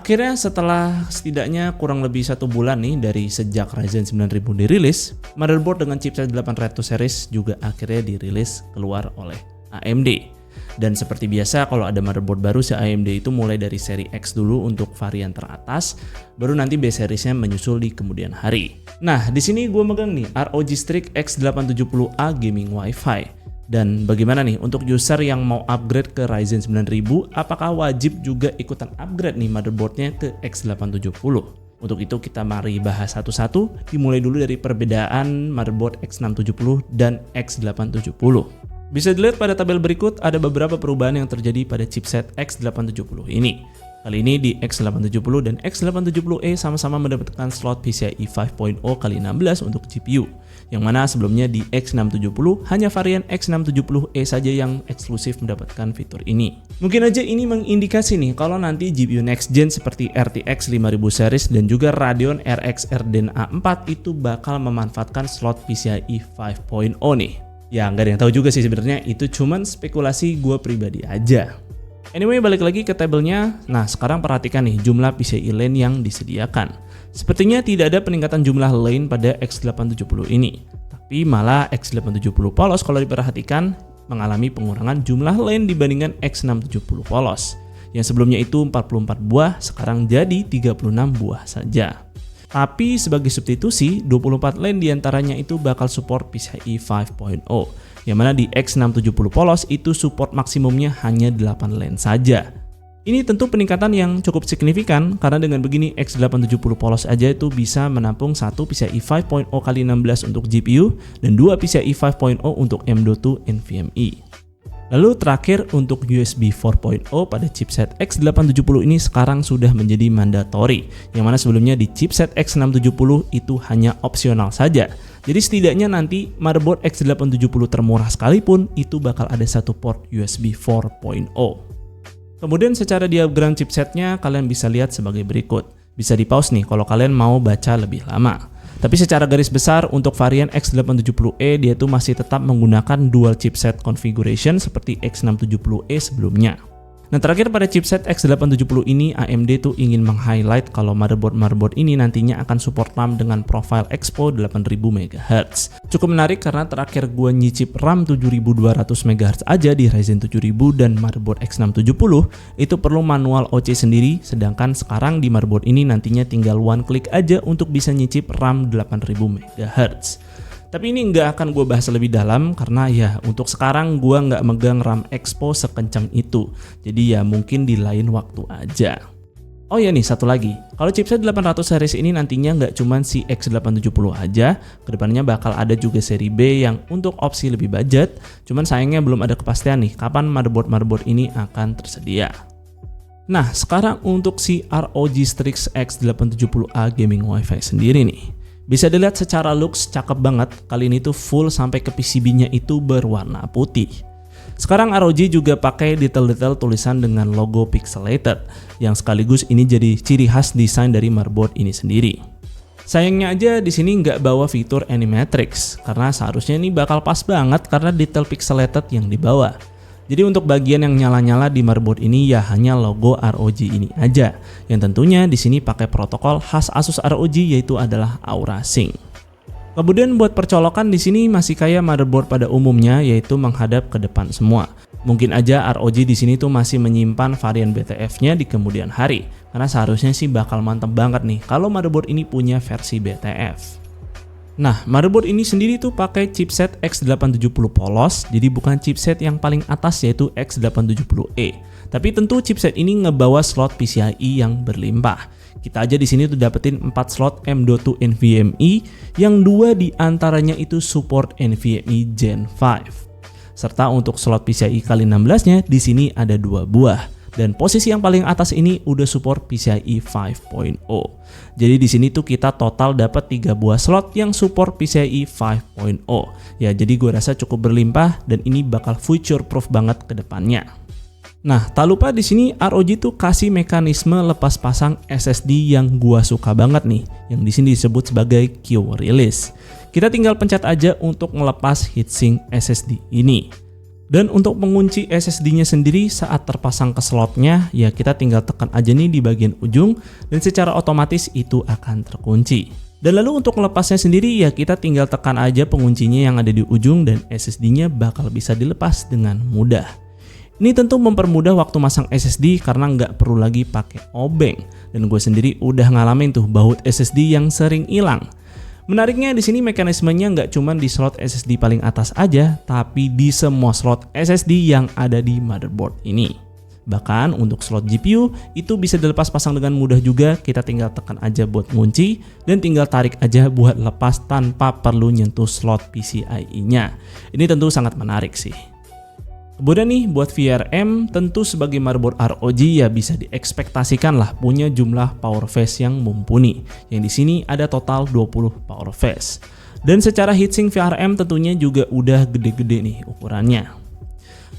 Akhirnya setelah setidaknya kurang lebih 1 bulan nih dari sejak Ryzen 9000 dirilis, motherboard dengan chipset 800 series juga akhirnya dirilis keluar oleh AMD. Dan seperti biasa kalau ada motherboard baru si AMD itu mulai dari seri X dulu untuk varian teratas, baru nanti B seriesnya menyusul di kemudian hari. Nah, di sini gue megang nih ROG Strix X870A Gaming Wi-Fi. Dan bagaimana nih untuk user yang mau upgrade ke Ryzen 9000, apakah wajib juga ikutan upgrade nih motherboardnya ke X870? Untuk itu kita mari bahas satu-satu, dimulai dulu dari perbedaan motherboard X670 dan X870. Bisa dilihat pada tabel berikut ada beberapa perubahan yang terjadi pada chipset X870 ini. Kali ini di X870 dan X870E sama-sama mendapatkan slot PCIe 5.0x16 untuk GPU. Yang mana sebelumnya di X670 hanya varian X670E saja yang eksklusif mendapatkan fitur ini. Mungkin aja ini mengindikasi nih kalau nanti GPU next gen seperti RTX 5000 series dan juga Radeon RX RDNA 4 itu bakal memanfaatkan slot PCIe 5.0 nih. Ya nggak ada yang tahu juga sih sebenarnya, itu cuman spekulasi gue pribadi aja. Anyway, balik lagi ke tabelnya. Nah, sekarang perhatikan nih jumlah PCIe lane yang disediakan. Sepertinya tidak ada peningkatan jumlah lane pada X870 ini. Tapi malah X870 polos kalau diperhatikan mengalami pengurangan jumlah lane dibandingkan X670 polos. Yang sebelumnya itu 44 buah, sekarang jadi 36 buah saja. Tapi sebagai substitusi, 24 lane diantaranya itu bakal support PCIe 5.0. Yang mana di X670 polos itu support maksimumnya hanya 8 lane saja. Ini tentu peningkatan yang cukup signifikan karena dengan begini X870 polos aja itu bisa menampung 1 PCIe 5.0x16 untuk GPU dan 2 PCIe 5.0 untuk M.2 NVMe. Lalu terakhir untuk USB 4.0 pada chipset X870 ini sekarang sudah menjadi mandatory, yang mana sebelumnya di chipset X670 itu hanya opsional saja. Jadi setidaknya nanti motherboard X870 termurah sekalipun itu bakal ada satu port USB 4.0. Kemudian secara diagram chipsetnya kalian bisa lihat sebagai berikut. Bisa di pause nih kalau kalian mau baca lebih lama. Tapi secara garis besar untuk varian X870E dia tuh masih tetap menggunakan dual chipset configuration seperti X670E sebelumnya. Nah terakhir pada chipset X870 ini AMD tuh ingin meng-highlight kalau motherboard ini nantinya akan support RAM dengan profile Expo 8000 MHz. Cukup menarik karena terakhir gua nyicip RAM 7200 MHz aja di Ryzen 7000 dan motherboard X670 itu perlu manual OC sendiri, sedangkan sekarang di motherboard ini nantinya tinggal one click aja untuk bisa nyicip RAM 8000 MHz. Tapi ini nggak akan gue bahas lebih dalam karena ya untuk sekarang gue nggak megang RAM Expo sekencang itu. Jadi ya mungkin di lain waktu aja. Oh ya nih satu lagi, kalau chipset 800 series ini nantinya nggak cuman si X870 aja, kedepannya bakal ada juga seri B yang untuk opsi lebih budget. Cuman sayangnya belum ada kepastian nih kapan motherboard ini akan tersedia. Nah sekarang untuk si ROG Strix X870A Gaming Wi-Fi sendiri nih. Bisa dilihat secara looks cakep banget, kali ini tuh full sampai ke PCB-nya itu berwarna putih. Sekarang ROG juga pakai detail-detail tulisan dengan logo pixelated, yang sekaligus ini jadi ciri khas desain dari motherboard ini sendiri. Sayangnya aja di sini nggak bawa fitur Animatrix, karena seharusnya ini bakal pas banget karena detail pixelated yang dibawa. Jadi untuk bagian yang nyala-nyala di motherboard ini ya hanya logo ROG ini aja, yang tentunya di sini pakai protokol khas Asus ROG yaitu adalah Aura Sync. Kemudian buat percolokan di sini masih kayak motherboard pada umumnya yaitu menghadap ke depan semua. Mungkin aja ROG di sini tuh masih menyimpan varian BTF-nya di kemudian hari, karena seharusnya sih bakal mantep banget nih kalau motherboard ini punya versi BTF. Nah, motherboard ini sendiri tuh pakai chipset X870 polos, jadi bukan chipset yang paling atas yaitu X870E. Tapi tentu chipset ini ngebawa slot PCIe yang berlimpah. Kita aja di sini tuh dapetin 4 slot M.2 NVMe, yang 2 diantaranya itu support NVMe Gen 5. Serta untuk slot PCIe x16-nya di sini ada 2 buah. Dan posisi yang paling atas ini udah support PCIe 5.0. Jadi di sini tuh kita total dapat 3 buah slot yang support PCIe 5.0. Ya jadi gue rasa cukup berlimpah dan ini bakal future proof banget ke depannya. Nah, tak lupa di sini ROG tuh kasih mekanisme lepas pasang SSD yang gua suka banget nih, yang di sini disebut sebagai Q-Release. Kita tinggal pencet aja untuk melepas heatsink SSD ini. Dan untuk mengunci SSD-nya sendiri saat terpasang ke slotnya, ya kita tinggal tekan aja nih di bagian ujung dan secara otomatis itu akan terkunci. Dan lalu untuk melepasnya sendiri ya kita tinggal tekan aja penguncinya yang ada di ujung dan SSD-nya bakal bisa dilepas dengan mudah. Ini tentu mempermudah waktu masang SSD karena nggak perlu lagi pakai obeng. Dan gue sendiri udah ngalamin tuh baut SSD yang sering hilang. Menariknya di sini mekanismenya nggak cuma di slot SSD paling atas aja, tapi di semua slot SSD yang ada di motherboard ini. Bahkan untuk slot GPU itu bisa dilepas pasang dengan mudah juga, kita tinggal tekan aja buat ngunci dan tinggal tarik aja buat lepas tanpa perlu nyentuh slot PCIe-nya. Ini tentu sangat menarik sih. Kemudian nih buat VRM tentu sebagai motherboard ROG ya bisa diekspektasikan lah punya jumlah power phase yang mumpuni. Yang di sini ada total 20 power phase. Dan secara heatsink VRM tentunya juga udah gede-gede nih ukurannya.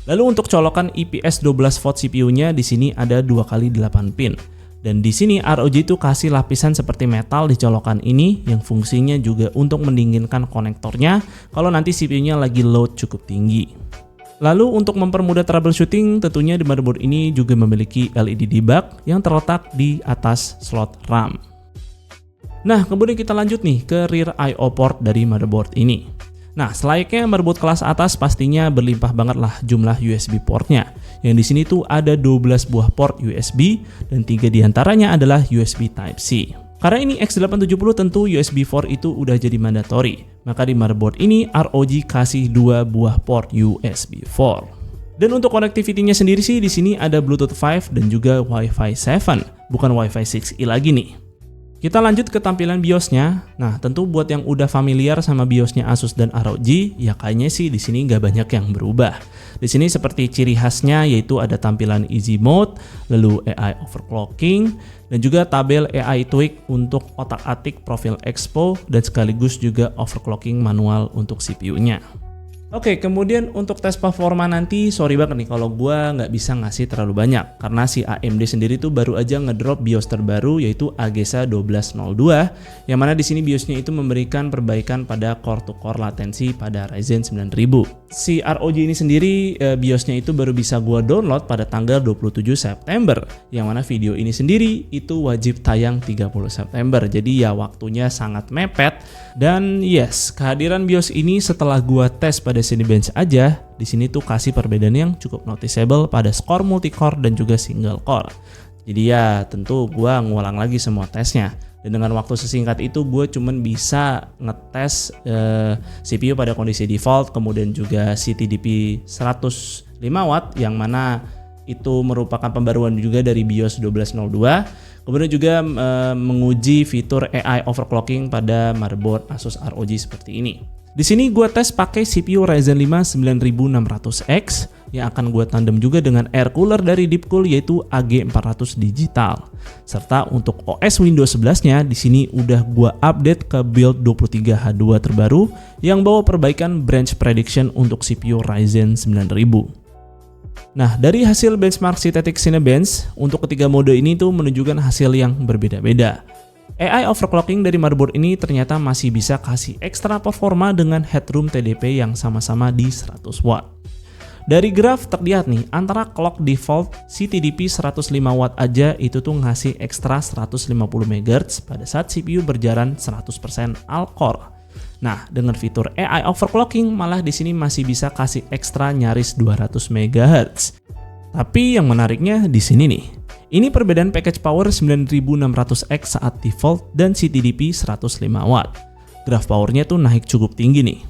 Lalu untuk colokan IPS 12 volt CPU-nya di sini ada 2x8 pin. Dan di sini ROG itu kasih lapisan seperti metal di colokan ini yang fungsinya juga untuk mendinginkan konektornya kalau nanti CPU-nya lagi load cukup tinggi. Lalu untuk mempermudah troubleshooting tentunya di motherboard ini juga memiliki LED debug yang terletak di atas slot RAM. Nah kemudian kita lanjut nih ke rear I/O port dari motherboard ini. Nah selayaknya motherboard kelas atas pastinya berlimpah banget lah jumlah USB portnya. Yang di sini tuh ada 12 buah port USB dan 3 diantaranya adalah USB Type-C. Karena ini X870 tentu USB 4 itu udah jadi mandatory. Maka di motherboard ini ROG kasih 2 buah port USB 4. Dan untuk connectivity-nya sendiri sih di sini ada Bluetooth 5 dan juga Wi-Fi 7, bukan Wi-Fi 6E lagi nih. Kita lanjut ke tampilan BIOS-nya. Nah, tentu buat yang udah familiar sama BIOS-nya Asus dan ROG, ya kayaknya sih di sini nggak banyak yang berubah. Di sini seperti ciri khasnya yaitu ada tampilan Easy Mode, lalu AI Overclocking, dan juga tabel AI Tweak untuk otak-atik profil expo dan sekaligus juga overclocking manual untuk CPU-nya. Oke, kemudian untuk tes performa nanti, sorry banget nih kalau gua nggak bisa ngasih terlalu banyak karena si AMD sendiri tuh baru aja ngedrop BIOS terbaru yaitu AGESA 1202 yang mana di sini BIOSnya itu memberikan perbaikan pada core-to-core latensi pada Ryzen 9000. Si ROG ini sendiri BIOSnya itu baru bisa gua download pada tanggal 27 September yang mana video ini sendiri itu wajib tayang 30 September. Jadi ya waktunya sangat mepet dan yes, kehadiran BIOS ini setelah gua tes pada Cinebench aja, di sini tuh kasih perbedaan yang cukup noticeable pada skor multicore dan juga single core. Jadi ya tentu gua ngulang lagi semua tesnya. Dan dengan waktu sesingkat itu gue cuman bisa ngetes CPU pada kondisi default, kemudian juga CTDP 105 watt yang mana itu merupakan pembaruan juga dari BIOS 1202. Kemudian juga menguji fitur AI overclocking pada motherboard Asus ROG seperti ini. Di sini gue tes pakai CPU Ryzen 5 9600X yang akan gue tandem juga dengan air cooler dari Deepcool yaitu AG400 Digital. Serta untuk OS Windows 11-nya di sini udah gue update ke build 23H2 terbaru yang bawa perbaikan branch prediction untuk CPU Ryzen 9000. Nah, dari hasil benchmark Synthetic Cinebench, untuk ketiga mode ini tuh menunjukkan hasil yang berbeda-beda. AI overclocking dari motherboard ini ternyata masih bisa kasih ekstra performa dengan headroom TDP yang sama-sama di 100 watt. Dari graf terlihat nih, antara clock default CTDP 105 watt aja itu tuh ngasih ekstra 150 MHz pada saat CPU berjalan 100% all-core. Nah, dengan fitur AI overclocking malah di sini masih bisa kasih ekstra nyaris 200 MHz. Tapi yang menariknya di sini nih. Ini perbedaan package power 9600X saat default dan CTDP 105 watt. Graf powernya tuh naik cukup tinggi nih.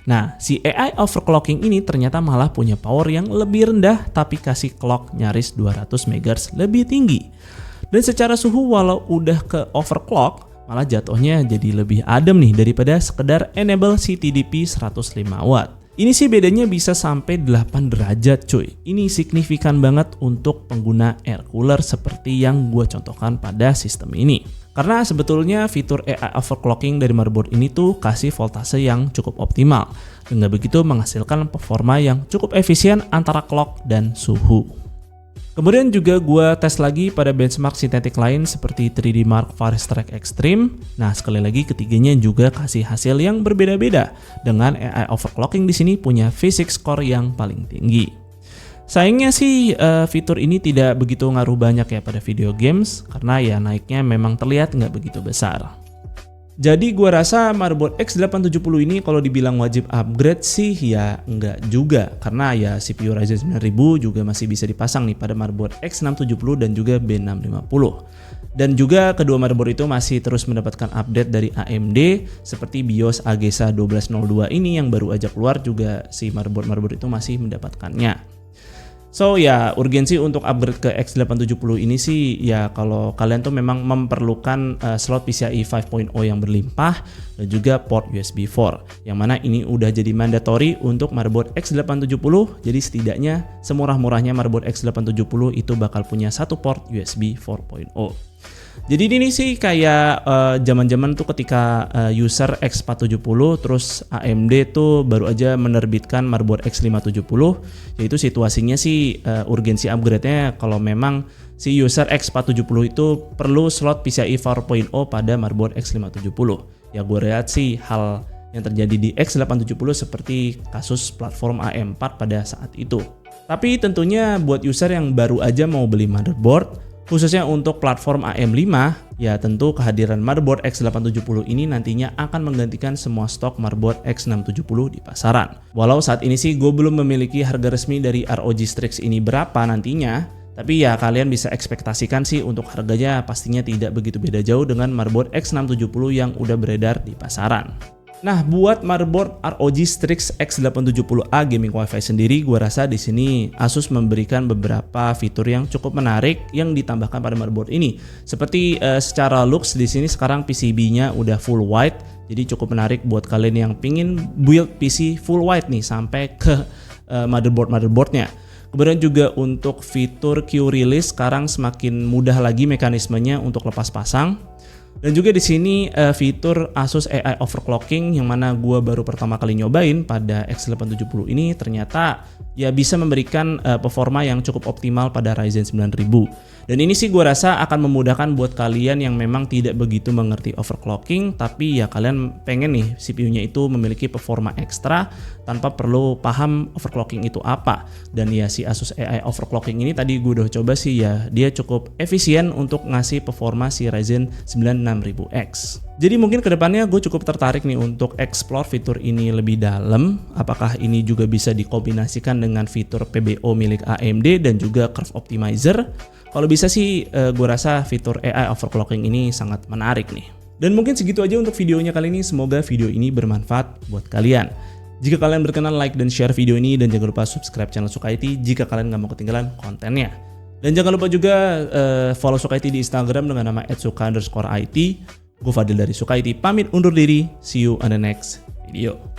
Nah, si AI overclocking ini ternyata malah punya power yang lebih rendah tapi kasih clock nyaris 200 MHz lebih tinggi. Dan secara suhu walau udah ke overclock, malah jatuhnya jadi lebih adem nih daripada sekedar enable CTDP 105 watt. Ini sih bedanya bisa sampai 8 derajat cuy. Ini signifikan banget untuk pengguna air cooler seperti yang gue contohkan pada sistem ini. Karena sebetulnya fitur AI overclocking dari motherboard ini tuh kasih voltase yang cukup optimal. Dengan begitu menghasilkan performa yang cukup efisien antara clock dan suhu. Kemudian juga gue tes lagi pada benchmark sintetik lain seperti 3D Mark Fast Track Extreme. Nah, sekali lagi ketiganya juga kasih hasil yang berbeda-beda dengan AI overclocking di sini punya physics score yang paling tinggi. Sayangnya sih fitur ini tidak begitu ngaruh banyak ya pada video games karena ya naiknya memang terlihat nggak begitu besar. Jadi gua rasa motherboard X870 ini kalau dibilang wajib upgrade sih ya enggak juga karena ya CPU Ryzen 9000 juga masih bisa dipasang nih pada motherboard X670 dan juga B650. Dan juga kedua motherboard itu masih terus mendapatkan update dari AMD seperti BIOS AGESA 1202 ini yang baru aja keluar juga si motherboard itu masih mendapatkannya. So ya urgensi untuk upgrade ke X870 ini sih ya kalau kalian tuh memang memerlukan slot PCIe 5.0 yang berlimpah dan juga port USB 4 yang mana ini udah jadi mandatory untuk motherboard X870. Jadi setidaknya semurah-murahnya motherboard X870 itu bakal punya satu port USB 4.0. Jadi ini sih kayak zaman-zaman tuh ketika user X470 terus AMD tuh baru aja menerbitkan motherboard X570, yaitu situasinya sih urgensi upgrade-nya kalau memang si user X470 itu perlu slot PCIe 4.0 pada motherboard X570. Ya gue lihat sih hal yang terjadi di X870 seperti kasus platform AM4 pada saat itu. Tapi tentunya buat user yang baru aja mau beli motherboard, khususnya untuk platform AM5, ya tentu kehadiran motherboard X870 ini nantinya akan menggantikan semua stok motherboard X670 di pasaran. Walau saat ini sih gue belum memiliki harga resmi dari ROG Strix ini berapa nantinya, tapi ya kalian bisa ekspektasikan sih untuk harganya pastinya tidak begitu beda jauh dengan motherboard X670 yang udah beredar di pasaran. Nah, buat motherboard ROG Strix X870A Gaming Wi-Fi sendiri, gua rasa di sini Asus memberikan beberapa fitur yang cukup menarik yang ditambahkan pada motherboard ini. Seperti secara looks di sini sekarang PCB-nya udah full white, jadi cukup menarik buat kalian yang pingin build PC full white nih sampai ke motherboard-motherboardnya. Kemudian juga untuk fitur Q Release sekarang semakin mudah lagi mekanismenya untuk lepas pasang. Dan juga di sini fitur Asus AI Overclocking yang mana gua baru pertama kali nyobain pada X870 ini ternyata ya bisa memberikan performa yang cukup optimal pada Ryzen 9000. Dan ini sih gua rasa akan memudahkan buat kalian yang memang tidak begitu mengerti overclocking tapi ya kalian pengen nih CPU-nya itu memiliki performa ekstra tanpa perlu paham overclocking itu apa. Dan ya si Asus AI Overclocking ini tadi gue udah coba sih ya dia cukup efisien untuk ngasih performa si Ryzen 9000X. Jadi mungkin kedepannya gue cukup tertarik nih untuk explore fitur ini lebih dalam. Apakah ini juga bisa dikombinasikan dengan fitur PBO milik AMD dan juga Curve Optimizer? Kalau bisa sih gue rasa fitur AI Overclocking ini sangat menarik nih. Dan mungkin segitu aja untuk videonya kali ini. Semoga video ini bermanfaat buat kalian. Jika kalian berkenan like dan share video ini dan jangan lupa subscribe channel Suka IT jika kalian gak mau ketinggalan kontennya. Dan jangan lupa juga follow Suka IT di Instagram dengan nama @suka_it. Gue Fadil dari Suka IT pamit undur diri. See you on the next video.